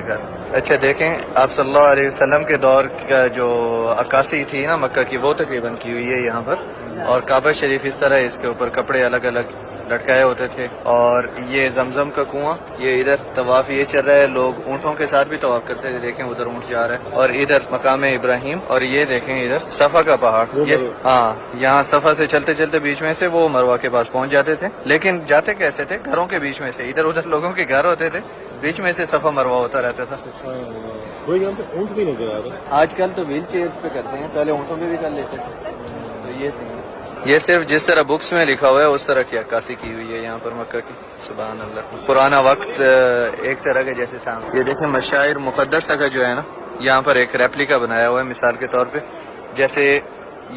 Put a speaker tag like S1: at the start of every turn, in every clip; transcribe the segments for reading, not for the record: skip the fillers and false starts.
S1: گھر. اچھا دیکھیں آپ صلی اللہ علیہ وسلم کے دور کا جو عکاسی تھی نا مکہ کی وہ تقریباً کی ہوئی ہے یہاں پر. اور کعبہ شریف اس طرح اس کے اوپر کپڑے الگ الگ لٹکائے ہوتے تھے. اور یہ زمزم کا کنواں یہ ادھر طواف یہ چل رہا ہے. لوگ اونٹوں کے ساتھ بھی طواف کرتے تھے. دیکھیں ادھر اونٹ جا رہا ہے. اور ادھر مقام ابراہیم. اور یہ دیکھیں ادھر صفا کا پہاڑ. یہ ہاں یہاں صفا سے چلتے چلتے بیچ میں سے وہ مروہ کے پاس پہنچ جاتے تھے. لیکن جاتے کیسے تھے؟ گھروں کے بیچ میں سے. ادھر ادھر لوگوں کے گھر ہوتے تھے بیچ میں سے صفا مروہ ہوتا رہتا تھا.
S2: کوئی یہاں پہ اونٹ بھی نظر آ رہا ہے.
S1: آج کل تو ویل چیئرز پہ کرتے ہیں. پہلے اونٹوں پہ بھی کر لیتے تھے. تو یہ سین ہے. یہ صرف جس طرح بکس میں لکھا ہوا ہے اس طرح کی عکاسی کی ہوئی ہے یہاں پر مکہ کی. سبحان اللہ. پرانا وقت ایک طرح کے جیسے سامنے. یہ دیکھیں مشاعر مقدسہ کا جو ہے نا یہاں پر ایک ریپلیکا بنایا ہوا ہے مثال کے طور پہ. جیسے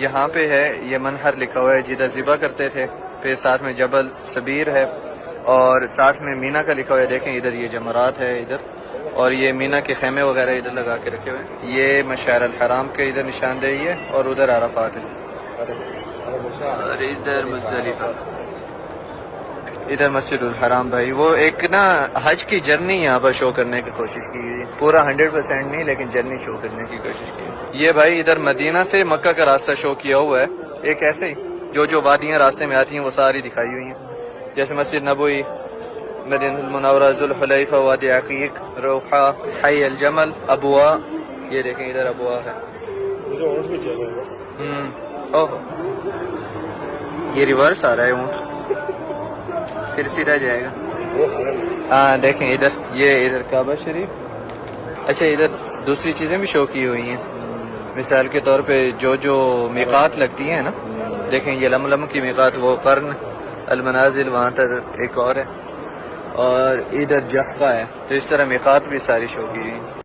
S1: یہاں پہ ہے یہ منہر لکھا ہوا ہے جدھر ذبح کرتے تھے. پھر ساتھ میں جبل صبیر ہے اور ساتھ میں مینا کا لکھا ہوا ہے. دیکھیں ادھر یہ جمرات ہے ادھر. اور یہ مینا کے خیمے وغیرہ ادھر لگا کے رکھے ہوئے ہیں. یہ مشعر الحرام کے ادھر نشاندہی ہے اور ادھر عرفات ہے. اور ادھر مزدلفہ. ادھر مسجد الحرام. بھائی وہ ایک نا حج کی جرنی یہاں پر شو کرنے کی کوشش کی گئی. پورا 100% نہیں لیکن جرنی شو کرنے کی کوشش کی. یہ بھائی ادھر مدینہ سے مکہ کا راستہ شو کیا ہوا ہے. ایک ایسے ہی جو وادیاں راستے میں آتی ہیں وہ ساری دکھائی ہوئی ہیں. جیسے مسجد نبوی, مدینہ المنورہ, ذوالحلیفہ, وادی عقیق, روحہ, حی الجمل, ابوا. یہ دیکھیں ادھر ابوا ہے.
S2: اونٹ بھی چل رہا ہے.
S1: اوہ یہ ریورس آ رہا ہے اونٹ. پھر سیدھا جائے گا. ہاں دیکھیں ادھر یہ ادھر کعبہ شریف. اچھا ادھر دوسری چیزیں بھی شو کی ہوئی ہیں. مثال کے طور پہ جو میقات لگتی ہیں نا. دیکھیں یہ لملم کی میقات, وہ قرن المنازل وہاں تک ایک اور ہے. اور ادھر جحفہ ہے. تو اس طرح میقات بھی ساری شو کی ہوئی ہیں.